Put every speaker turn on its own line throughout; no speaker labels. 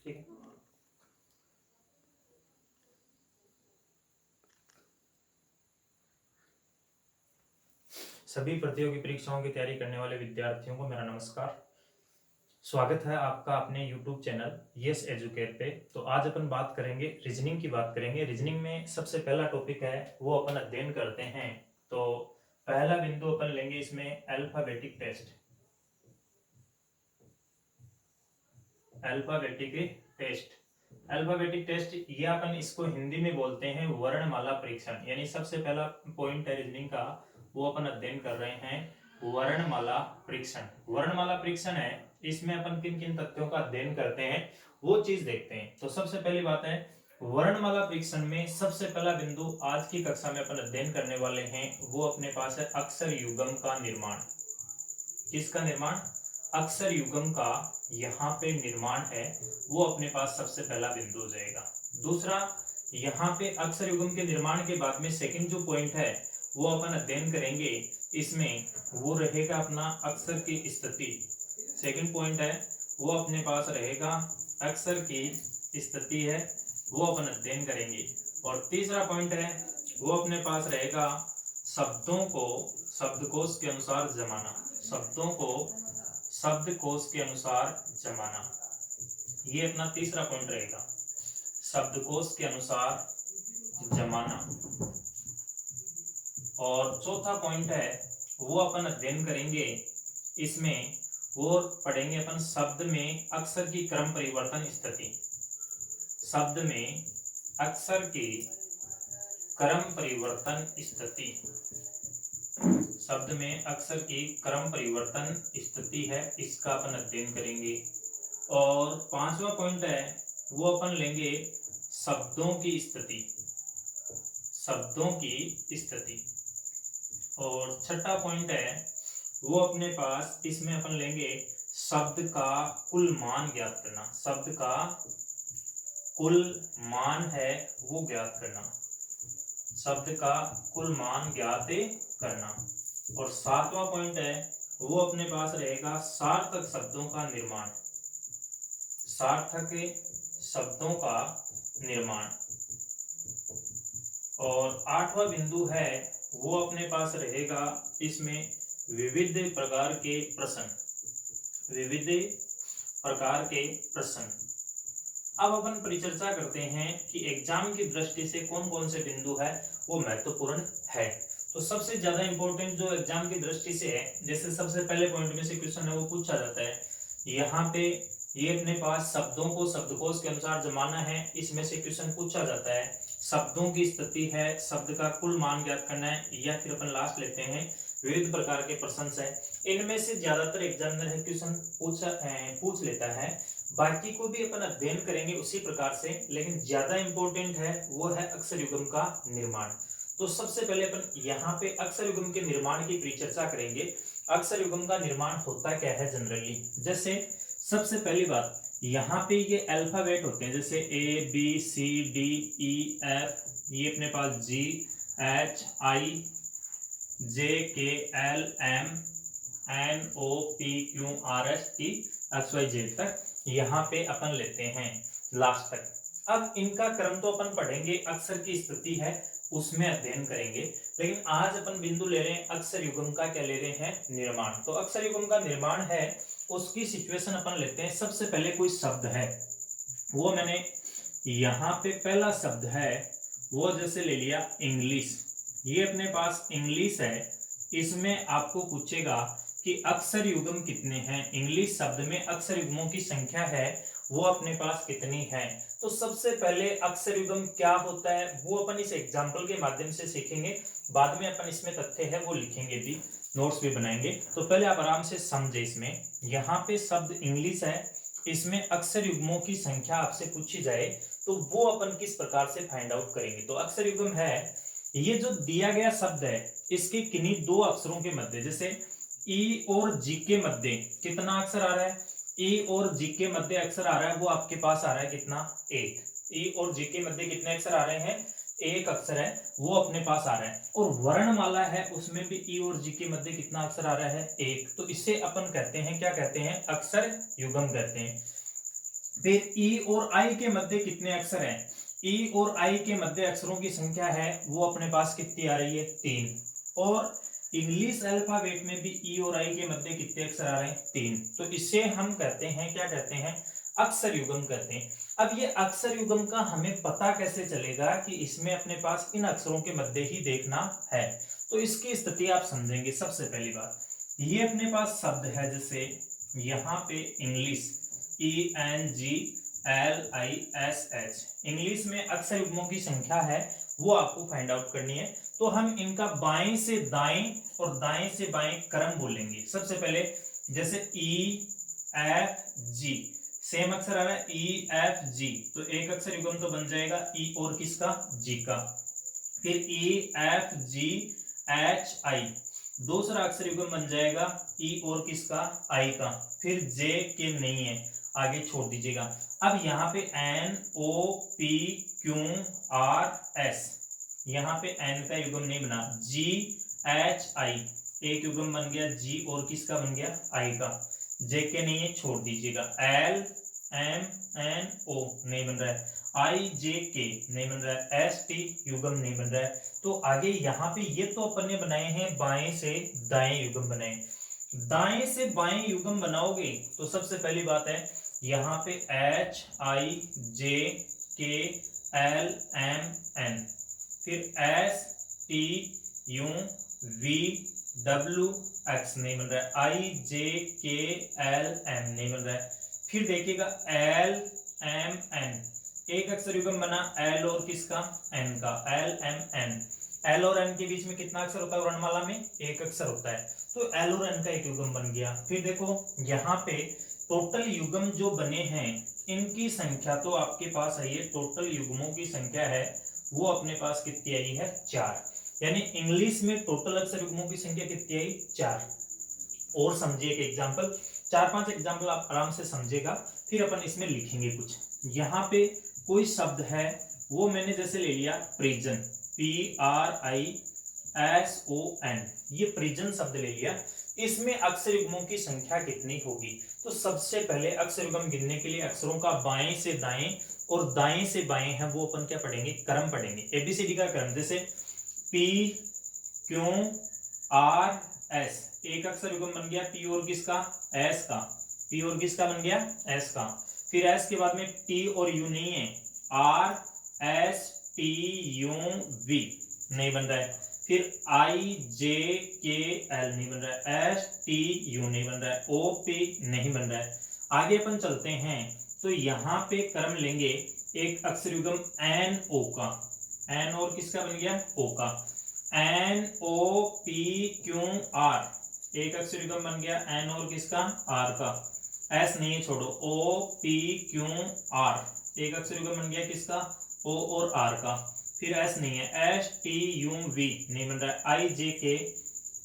ठीक है। सभी प्रतियोगी परीक्षाओं की तैयारी करने वाले विद्यार्थियों को मेरा नमस्कार। स्वागत है आपका अपने YouTube चैनल यस एजुकेट पे। तो आज अपन बात करेंगे रीजनिंग की बात करेंगे। रीजनिंग में सबसे पहला टॉपिक है वो अपन अध्ययन करते हैं। तो पहला बिंदु अपन लेंगे इसमें alphabetic test. Alphabetic test alphabetic test ये अपन इसको हिंदी में बोलते हैं वर्णमाला परीक्षण। यानी सबसे पहला पॉइंट है रीजनिंग का वो अपन अध्ययन कर रहे हैं वर्णमाला परीक्षण। वर्णमाला परीक्षण है, इसमें अपन किन किन तथ्यों का अध्ययन करते हैं वो चीज देखते हैं। तो सबसे पहली बात है वर्णमाला परीक्षण में सबसे पहला बिंदु आज की कक्षा में अपन अध्ययन करने वाले हैं वो अपने पास है अक्षर युग्म का निर्माण। किसका निर्माण? अक्षर युग्म का यहाँ पे निर्माण है वो अपने पास सबसे पहला बिंदु हो जाएगा। दूसरा, यहाँ पे अक्षर युग्म के निर्माण के बाद में सेकंड जो पॉइंट है वो अपन अध्ययन करेंगे, इसमें वो रहेगा अपना अक्षर की स्थिति। सेकंड पॉइंट है वो अपने पास रहेगा अक्षर की स्थिति है वो अपन अध्ययन करेंगे। और तीसरा पॉइंट है वो अपने पास रहेगा शब्दों को शब्दकोश के अनुसार जमाना। शब्दों को शब्दकोश के अनुसार जमाना, ये अपना तीसरा पॉइंट रहेगा, शब्दकोश के अनुसार जमाना। और चौथा पॉइंट है वो अपन अध्ययन करेंगे, इसमें वो पढ़ेंगे अपन शब्द में अक्षर की क्रम परिवर्तन स्थिति। शब्द में अक्षर की क्रम परिवर्तन स्थिति, शब्द में अक्षर की क्रम परिवर्तन स्थिति है, इसका अपन अध्ययन करेंगे। और पांचवा पॉइंट है वो अपन लेंगे शब्दों की स्थिति। शब्दों की स्थिति। और छठा पॉइंट है वो अपने पास इसमें अपन लेंगे शब्द का कुल मान ज्ञात करना। शब्द का कुल मान है वो ज्ञात करना, शब्द का कुल मान ज्ञात करना। और सातवां पॉइंट है वो अपने पास रहेगा सार्थक शब्दों का निर्माण। सार्थक शब्दों का निर्माण। और आठवां बिंदु है वो अपने पास रहेगा इसमें विविध प्रकार के प्रश्न। विविध प्रकार के प्रश्न। अब अपन परिचर्चा करते हैं कि एग्जाम की दृष्टि से कौन कौन से बिंदु है वो महत्वपूर्ण है। तो सबसे ज्यादा इंपॉर्टेंट जो एग्जाम की दृष्टि से है, जैसे सबसे पहले पॉइंट में से क्वेश्चन है वो पूछा जाता है, यहाँ पे ये अपने पास शब्दों को शब्दकोश के अनुसार जमाना है, इसमें से क्वेश्चन पूछा जाता है शब्दों की स्थिति है, शब्द का कुल मान ज्ञात करना है, या फिर अपन लास्ट लेते हैं विविध प्रकार के प्रश्न है। इनमें से ज्यादातर एग्जामिनर है क्वेश्चन पूछ लेता है, बाकी को भी अपन अध्ययन करेंगे उसी प्रकार से, लेकिन ज्यादा इंपॉर्टेंट है वो है अक्षर युग्म का निर्माण। तो सबसे पहले अपन यहाँ पे अक्षर युग्म के निर्माण की परिचर्चा करेंगे। अक्षर युग्म का निर्माण होता क्या है जनरली। जैसे सबसे पहली बात, यहाँ पे ये अल्फाबेट होते हैं, जैसे A B C D E F, ये अपने पास G H I J K L M N O P Q R S T X Y Z तक यहाँ पे अपन लेते हैं लास्ट तक। अब इनका क्रम तो अपन पढ़ेंगे, अक्षर की स्थिति है उसमें अध्ययन करेंगे, लेकिन आज अपन बिंदु ले रहे हैं अक्षर युग्म का, क्या ले रहे हैं? निर्माण। तो अक्षर युग्म का निर्माण है उसकी सिचुएशन अपन लेते हैं। सबसे पहले कोई शब्द है, वो मैंने यहाँ पे पहला शब्द है वो जैसे ले लिया इंग्लिश। ये अपने पास इंग्लिश है, इसमें आपको पूछेगा कि अक्षर युग्म कितने हैं। इंग्लिश शब्द में अक्षर युग्मों की संख्या है वो अपने पास कितनी है। तो सबसे पहले अक्षर युग्म क्या होता है वो अपन इस एग्जाम्पल के माध्यम से सीखेंगे, बाद में अपन इसमें तथ्य है वो लिखेंगे भी, नोट्स भी बनाएंगे। तो पहले आप आराम से समझे। इसमें यहाँ पे शब्द इंग्लिश है, इसमें अक्षर युग्मों की संख्या आपसे पूछी जाए तो वो अपन किस प्रकार से फाइंड आउट करेंगे। तो अक्षर युग्म है, ये जो दिया गया शब्द है इसके किन्हीं दो अक्षरों के मध्य, जैसे ई और जी के मध्य कितना अक्षर आ रहा है, ई और जी के मध्य अक्षर आ रहा है वो आपके पास आ रहा है कितना? एक। ई और जी के मध्य कितने अक्षर आ रहे हैं? एक अक्षर है वो अपने पास आ रहा है। और वर्णमाला है उसमें भी ई और जी के मध्य कितना अक्षर आ रहा है? एक। तो इसे अपन कहते हैं, क्या कहते हैं? अक्षर युग्म कहते हैं। फिर ई और आई के मध्य कितने अक्षर हैं? ई और आई के मध्य अक्षरों की संख्या है वो अपने पास कितनी आ रही है? 3। और इंग्लिश अल्फाबेट में भी ई और आई के मध्य कितने अक्षर आ रहे हैं? 3। तो इसे हम कहते हैं, क्या कहते हैं? अक्षर युग्म कहते हैं। अब ये अक्षर युग्म का हमें पता कैसे चलेगा कि इसमें अपने पास इन अक्षरों के मध्य ही देखना है? तो इसकी स्थिति आप समझेंगे। सबसे पहली बात, ये अपने पास शब्द है, जैसे यहाँ पे इंग्लिश ENGLISH, इंग्लिश में अक्षर युग्मों की संख्या है वो आपको फाइंड आउट करनी है। तो हम इनका बाएं से दाएं और दाएं से बाएं क्रम बोलेंगे। सबसे पहले जैसे EFG, सेम अक्षर आ रहा है EFG, तो एक अक्षर युग्म तो बन जाएगा ई और किसका? जी का। फिर EFGHI, दूसरा अक्षर युग्म बन जाएगा ई और किसका? आई का। फिर जे के नहीं है, आगे छोड़ दीजिएगा। अब यहाँ पे NOPQRS, यहाँ पे एन का युग्म नहीं बना। GHI, एक युग्म बन गया जी और किसका बन गया? आई का। जे के नहीं है, छोड़ दीजिएगा। LMNO नहीं बन रहा है। IJK नहीं बन रहा है। ST युग्म नहीं बन रहा है। तो आगे यहाँ पे ये तो अपन ने बनाए हैं बाएं से दाएं युग्म बनाए। दाएं से बाएं युग्म बनाओगे तो सबसे पहली बात है यहाँ पे HIJKLMN, फिर STUVWX नहीं बन रहा है। IJKLM नहीं बन रहा है। फिर देखिएगा LMN, एक अक्षर युग्म बना L और किसका? N का। LMN, L और N के बीच में कितना अक्षर होता है वर्णमाला में? एक अक्षर होता है। तो L और N का एक युग्म बन गया। फिर देखो यहाँ पे टोटल युग्म जो बने हैं इनकी संख्या तो आपके पास आई है, टोटल युग्मों की संख्या है वो अपने पास कितनी आई है? 4। यानी इंग्लिश में टोटल अक्षर युग्मों की संख्या कितनी आई? 4। और समझिए एक एग्जांपल, 4-5 एग्जांपल आप आराम से समझेगा, फिर अपन इसमें लिखेंगे कुछ। यहाँ पे कोई शब्द है वो मैंने जैसे ले लिया प्रिजन, PRISON, ये प्रिजन शब्द ले लिया। इसमें अक्षर युग्मों की संख्या कितनी होगी? तो सबसे पहले अक्षर युग्म गिनने के लिए अक्षरों का बाएं से दाएं और दाएं से बाएं है वो अपन क्या पढ़ेंगे? क्रम पढ़ेंगे। ABCD का क्रम, जैसे PQRS, एक अक्षर युग्म बन गया P और किसका? S का। P और किसका बन गया? S का। फिर S के बाद में T और U नहीं है, RSTUV नहीं बन रहा है। फिर IJKL नहीं बन रहा है। STU नहीं बन रहा है। OP नहीं बन रहा है। आगे अपन चलते हैं तो यहाँ पे क्रम लेंगे एक अक्षर युग्म NO का। N और किसका बन गया? O का। NOPQR, एक अक्षर युग्म बन गया N और किसका? R का। S नहीं है, छोड़ो। OPQR, एक अक्षर युग्म बन गया किसका? O और R का। फिर S नहीं है। STUV नहीं बन रहा है। IJK,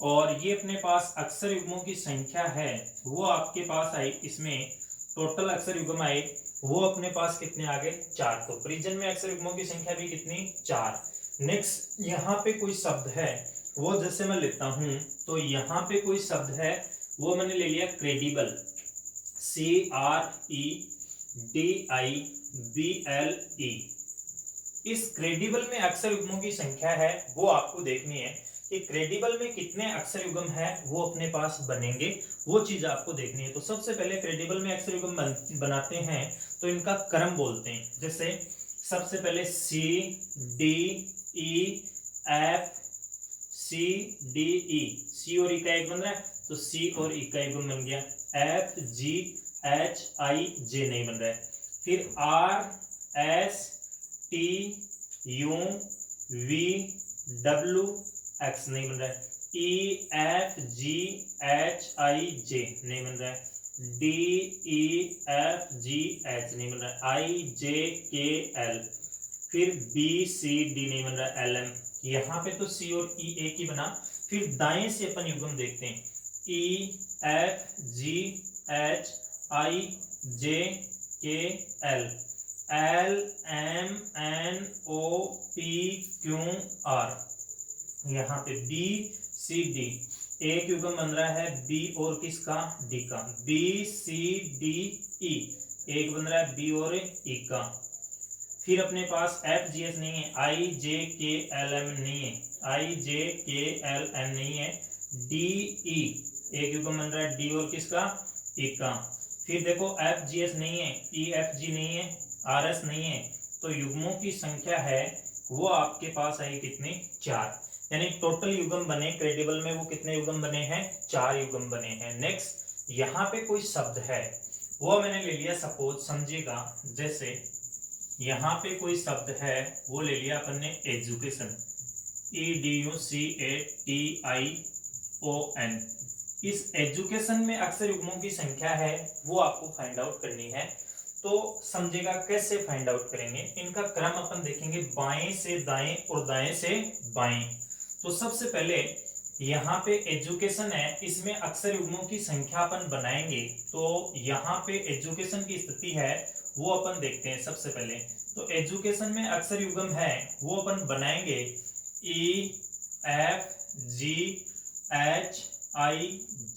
और ये अपने पास अक्षर युग्मों की संख्या है वो आपके पास आई, इसमें टोटल अक्षर युग्म आए वो अपने पास कितने आ गए? 4। तो प्रिजन में अक्षर युग्मों की संख्या भी कितनी? 4। नेक्स्ट यहाँ पे कोई शब्द है वो जैसे मैं लेता हूं, तो यहाँ पे कोई शब्द है वो मैंने ले लिया क्रेडिबल, CREDIBLE। इस क्रेडिबल में अक्षर युग्मों की संख्या है वो आपको देखनी है कि क्रेडिबल में कितने अक्षर युग्म है वो अपने पास बनेंगे, वो चीज आपको देखनी है। तो सबसे पहले क्रेडिबल में अक्षर युग्म बनाते हैं तो इनका क्रम बोलते हैं। जैसे सबसे पहले CDEFCDE, C और E का एक बन रहा है तो C और E का युग्म बन गया। FGHIJ नहीं बन रहा है। फिर RSTUVWX नहीं बन रहा है। EFGHIJ नहीं बन रहा है। DEFGH नहीं बन रहा है। IJKL, फिर BCD नहीं बन रहा है। LM, यहाँ पे तो C और E एक ही बना। फिर दाएं से अपन युग्म देखते हैं, EFGHIJKL, LMNOPQR, यहाँ पे BCD, एक युग्म बन रहा है B और किसका? D का। BCDE, एक बन रहा है बी और ई का। फिर अपने पास एफ जी एच नहीं है, आई जे के एल एम नहीं है, आई जे के एल एम नहीं है, डी ई एक युग्म बन रहा है डी और किसका, ई का। फिर देखो एफ जी एच नहीं है, ई एफ जी नहीं है, आर एस नहीं है, तो युग्मों की संख्या है वो आपके पास आई कितनी, 4। यानी टोटल युग्म बने क्रेडिबल में वो कितने युग्म बने हैं, 4 युग्म बने हैं। नेक्स्ट यहाँ पे कोई शब्द है वो मैंने ले लिया सपोज, समझिएगा, जैसे यहाँ पे कोई शब्द है वो ले लिया अपन ने education, E D U C A T I O N. इस एजुकेशन में अक्षर युग्मों की संख्या है वो आपको फाइंड आउट करनी है। तो समझेगा कैसे फाइंड आउट करेंगे, इनका क्रम अपन देखेंगे बाएं से दाएं और दाएं से बाएं। तो सबसे पहले यहाँ पे एजुकेशन है, इसमें अक्षर युग्मों की संख्या अपन बनाएंगे। तो यहाँ पे एजुकेशन की स्थिति है वो अपन देखते हैं सबसे पहले। तो एजुकेशन में अक्षर युग्म है वो अपन बनाएंगे ई एफ जी एच आई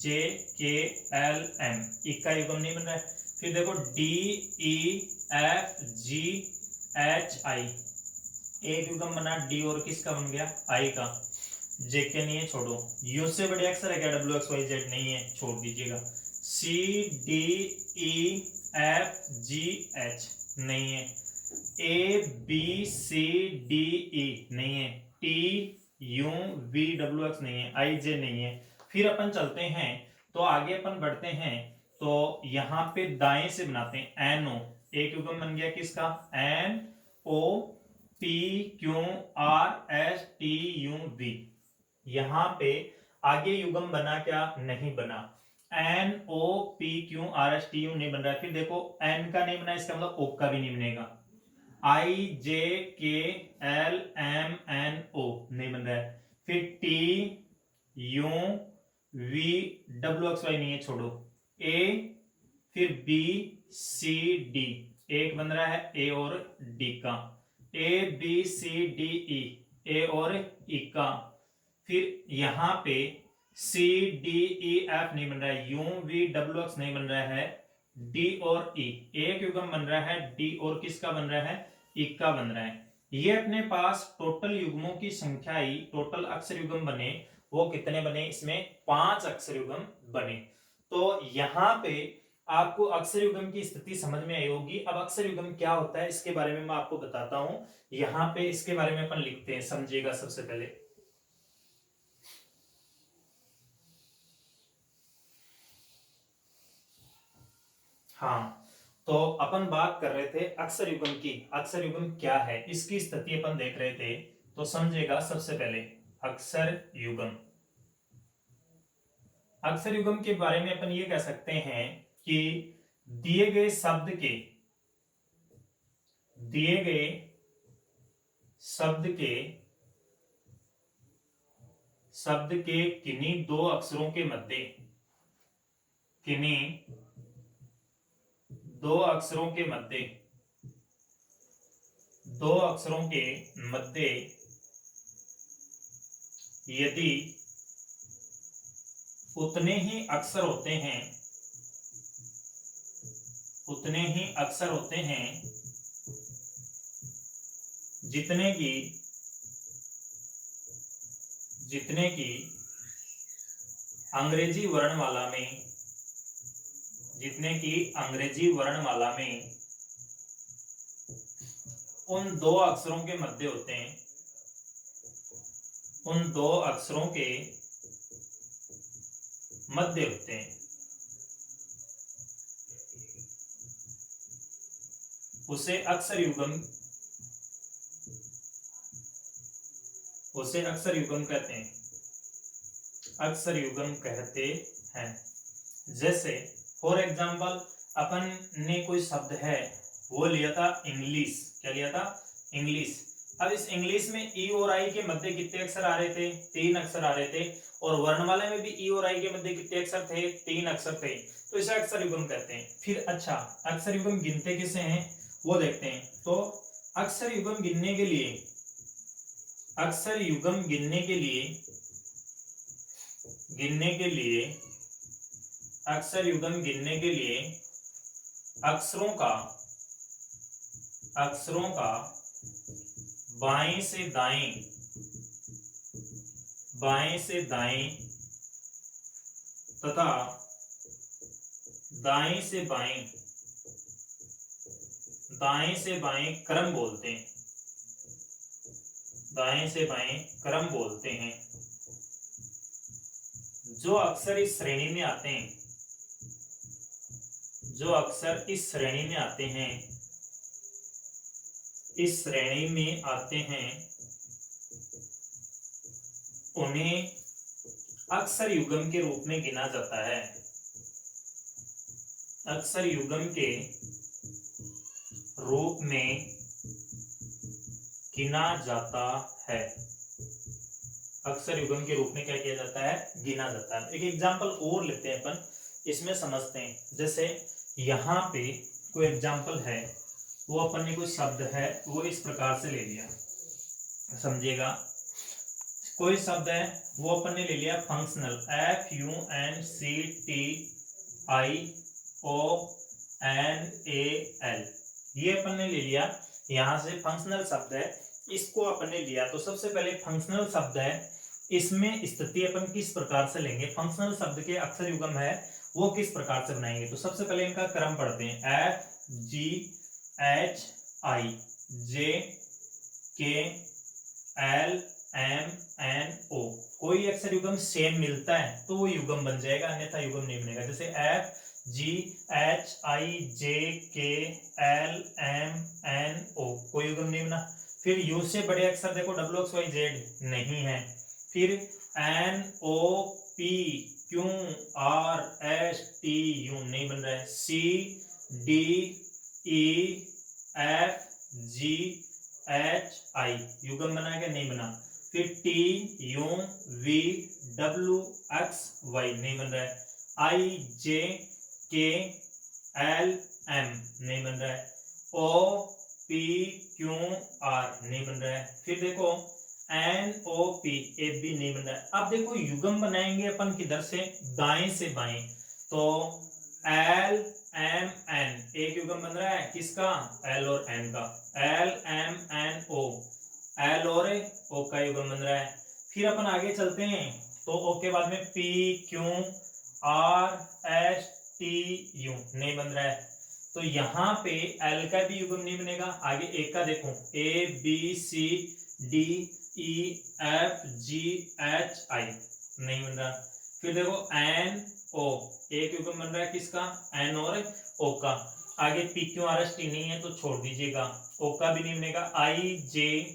जे के एल एम, इक्का युग्म नहीं बन रहा है। फिर देखो D E F G H I, एक युग्म बना डी और किसका बन गया, आई का। जे के नहीं है, छोड़ो। यू से बड़े अक्षर है क्या, डब्ल्यू एक्स वाई जेड नहीं है, छोड़ दीजिएगा। C D E F G H नहीं है, A B C D E नहीं है, T U V W X नहीं है, आई जे नहीं है। फिर अपन चलते हैं तो आगे अपन बढ़ते हैं। तो यहां पे दाएं से बनाते हैं एन ओ, एक युग्म बन गया किसका, N O P Q R S T U V. यहां पे आगे युग्म बना क्या, नहीं बना, N O P Q R S T U नहीं बन रहा है। फिर देखो एन का नहीं बना, इसका मतलब ओ का भी नहीं बनेगा, आई जे के एल एम एन ओ नहीं बन रहा है। फिर T U V W X Y नहीं है, छोड़ो। ए फिर बी सी डी, एक बन रहा है ए और डी का, ए बी सी डी ई, ए और ई का। फिर यहां पे सी डी ई एफ नहीं बन रहा है, यू वी डब्ल्यू एक्स नहीं बन रहा है, डी और ई, एक युग्म बन रहा है डी और किसका बन रहा है, ई का बन रहा है। ये अपने पास टोटल युग्मों की संख्या ही, टोटल अक्षर युग्म बने वो कितने बने, इसमें 5 अक्षर युग्म बने। तो यहां पे आपको अक्षर युग्म की स्थिति समझ में आई होगी। अब अक्षर युग्म क्या होता है इसके बारे में मैं आपको बताता हूं। यहां पे इसके बारे में अपन लिखते हैं, समझिएगा सबसे पहले। हाँ, तो अपन बात कर रहे थे अक्षर युग्म की। अक्षर युग्म क्या है इसकी स्थिति अपन देख रहे थे। तो समझेगा सबसे पहले अक्षर युग्म, अक्षर युग्म के बारे में अपन ये कह सकते हैं कि दिए गए शब्द के, दिए गए शब्द के, शब्द के किन्हीं दो अक्षरों के मध्य, किन्हीं दो अक्षरों के मध्य, दो अक्षरों के मध्य यदि उतने ही अक्षर होते हैं, उतने ही अक्षर होते हैं जितने की, जितने की अंग्रेजी वर्णमाला में, जितने की अंग्रेजी वर्णमाला में उन दो अक्षरों के मध्य होते हैं, उन दो अक्षरों के मध्य होते हैं, उसे अक्षर युग्म, उसे अक्षर युग्म कहते हैं, अक्षर युग्म कहते हैं। जैसे फॉर एग्जाम्पल अपन ने कोई शब्द है वो लिया था इंग्लिश, क्या लिया था, इंग्लिश। अब इस इंग्लिश में ई और आई के मध्य कितने अक्षर आ रहे थे, 3 अक्षर आ रहे थे, और वर्णमाला में भी ई और आई के मध्य कितने अक्षर थे, 3 अक्षर थे। तो इसे अक्षर युग्म कहते हैं। फिर अच्छा, अक्षर युग्म गिनते किसे हैं वो देखते हैं। तो अक्षर युग्म गिनने के लिए, अक्षर युग्म गिनने के लिए, गिनने के लिए, अक्षर युग्म गिनने के लिए अक्षरों का बाएं से दाएं तथा दाएं से बाएं क्रम बोलते हैं। दाएं से बाएं क्रम बोलते हैं। जो अक्षर इस श्रेणी में आते हैं, इस श्रेणी में आते हैं उन्हें अक्षर युग्म के रूप में गिना जाता है। अक्षर युग्म के रूप में गिना जाता है। अक्षर युग्म के रूप में क्या किया जाता है? गिना जाता है। एक एग्जांपल और लेते हैं अपन, इसमें समझते हैं। जैसे यहाँ पे कोई एग्जांपल है, वो अपन ने कोई शब्द है वो इस प्रकार से ले लिया, समझिएगा। कोई शब्द है वो अपन ने ले लिया फंक्शनल, FUNCTIONAL, ये अपन ने ले लिया। यहां से फंक्शनल शब्द है, इसको अपन ने लिया। तो सबसे पहले फंक्शनल शब्द है, इसमें स्थिति अपन किस प्रकार से लेंगे, फंक्शनल शब्द के अक्षर युग्म है वो किस प्रकार से बनाएंगे। तो सबसे पहले इनका क्रम पढ़ते हैं, FGHIJKLMNO। कोई अक्षर युग्म सेम मिलता है तो वो युग्म बन जाएगा, अन्यथा युग्म नहीं बनेगा। जैसे FGHIJKLMNO, कोई युग्म नहीं बना। फिर यू से बड़े अक्षर देखो, WXYZ नहीं है। फिर NOPQRSTU नहीं बन रहा है। CDEFGHI युग्म बना क्या? नहीं बना। फिर TUVWXY नहीं बन रहा है। IJKLM नहीं बन रहा है। OPQR नहीं बन रहा है। फिर देखो NOPAB नहीं बन रहा है। अब देखो युग्म बनाएंगे अपन किधर से? दाएं से बाएं। तो LMN एक युग्म बन रहा है, किसका? L और N का। LMNO L और O का युग्म बन रहा है। फिर अपन आगे चलते हैं, तो O के बाद में PQRSTU नहीं बन रहा है। तो यहाँ पे L का भी युग्म नहीं बनेगा। आगे एक का देखो, ABCDEFGHI नहीं बन रहा। फिर देखो NO एक युग्म बन रहा है, किसका? N और O का। आगे PQRST नहीं है तो छोड़ दीजिएगा, O का भी नहीं बनेगा। IJKLMN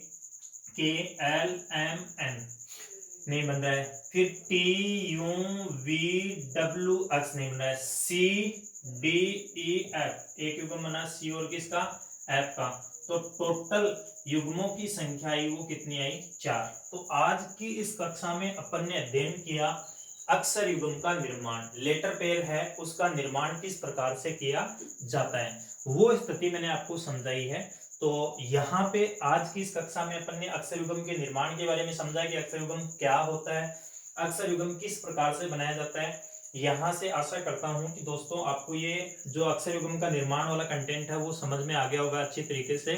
नहीं बन रहा है। फिर TUVWX नहीं बन रहा है। CDEF एक युग्म बना, C और किसका? F का। तो टोटल युग्मों की संख्या आई वो कितनी आई? 4। तो आज की इस कक्षा में अपन ने अध्ययन किया अक्षर युग्म का निर्माण। लेटर पेयर है उसका निर्माण किस प्रकार से किया जाता है, वो स्थिति मैंने आपको समझाई है। तो यहाँ पे आज की इस कक्षा में अपन ने अक्षर युग्म के निर्माण के बारे में समझा कि अक्षर युग्म क्या होता है, अक्षर युग्म किस प्रकार से बनाया जाता है। यहाँ से आशा करता हूँ कि दोस्तों आपको ये जो अक्षर युग्म का निर्माण वाला कंटेंट है वो समझ में आ गया होगा अच्छी तरीके से।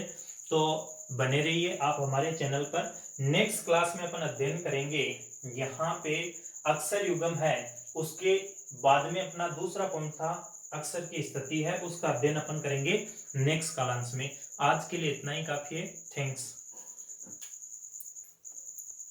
तो बने रहिए आप हमारे चैनल पर। नेक्स्ट क्लास में अपन अध्ययन करेंगे यहाँ पे अक्षर युग्म है, उसके बाद में अपना दूसरा कौन था अक्षर की स्थिति है, उसका अध्ययन अपन करेंगे नेक्स्ट कालांश में। आज के लिए इतना ही काफी है। थैंक्स।